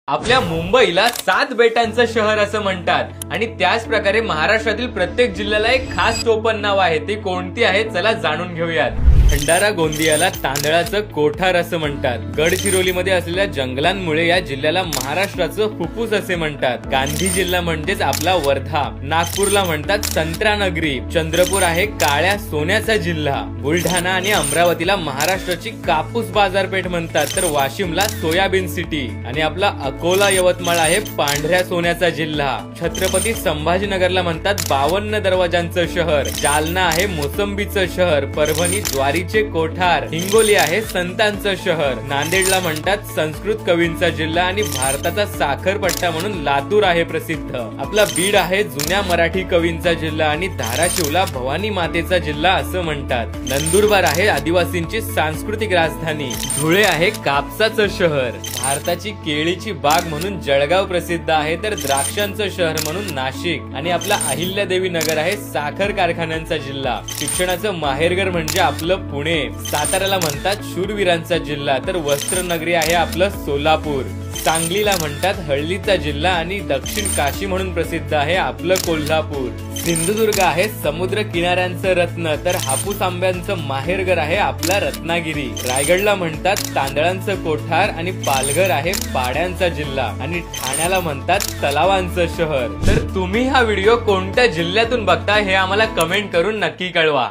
आपल्या मुंबईला 7 बेटांचं शहर असं म्हणतात आणि त्याच प्रकारे महाराष्ट्रातील प्रत्येक जिल्ह्याला एक खास टोपण नाव आहे। ती कोणती आहे चला जाणून घेऊयात। भंडारा गोंदियाला तांदळाचं कोठार असं म्हणतात। गडचिरोलीमध्ये असलेल्या जंगलांमुळे या जिल्ह्याला महाराष्ट्राचं फुफ्फुस असे म्हणतात। गांधी जिल्हा म्हणजेच आपला वर्धा, नागपूरला म्हणतात संत्रा नगरी, चंद्रपूर आहे काळ्या सोन्याचा जिल्हा, बुलढाणा आणि अमरावतीला महाराष्ट्राची कापूस बाजारपेठ म्हणतात, तर वाशिमला सोयाबीन सिटी आणि आपला अकोला यवतमाळ आहे पांढऱ्या सोन्याचा जिल्हा, छत्रपती संभाजीनगरला म्हणतात 52 दरवाजांचं शहर, जालना आहे मोसंबीचं शहर, परभणी ज्वारीचे कोठार, हिंगोली आहे संतांचं शहर, नांदेडला म्हणतात संस्कृत कवींचा जिल्हा आणि भारताचा साखरपट्टा म्हणून लातूर आहे प्रसिद्ध, आपला बीड आहे जुन्या मराठी कवींचा जिल्हा आणि धाराशिवला भवानी मातेचा जिल्हा असं म्हणतात, नंदुरबार आहे आदिवासींची सांस्कृतिक राजधानी, धुळे आहे कापसाचं शहर, भारताची केळीची बाग म्हणून जळगाव प्रसिद्ध आहे, तर द्राक्षांचं शहर म्हणून नाशिक आणि आपला अहिल्यादेवी नगर आहे साखर कारखान्यांचा जिल्हा, शिक्षणाचं माहेरघर म्हणजे आपलं पुणे, साताऱ्याला म्हणतात शूरवीरांचा जिल्हा, तर वस्त्र नगरी आहे आपलं सोलापूर, सांगलीला म्हणतात हळदीचा जिल्हा आणि दक्षिण काशी म्हणून प्रसिद्ध आहे आपलं कोल्हापूर, सिंधुदुर्ग आहे समुद्र किनाऱ्यांचं रत्न, तर हापूस आंब्यांचं माहेरघर आहे आपला रत्नागिरी, रायगडला म्हणतात तांदळांचं कोठार आणि पालघर आहे पाड्यांचा जिल्हा आणि ठाण्याला म्हणतात तलावांचं शहर। तर तुम्ही हा व्हिडिओ कोणत्या जिल्ह्यातून बघताय हे आम्हाला कमेंट करून नक्की कळवा।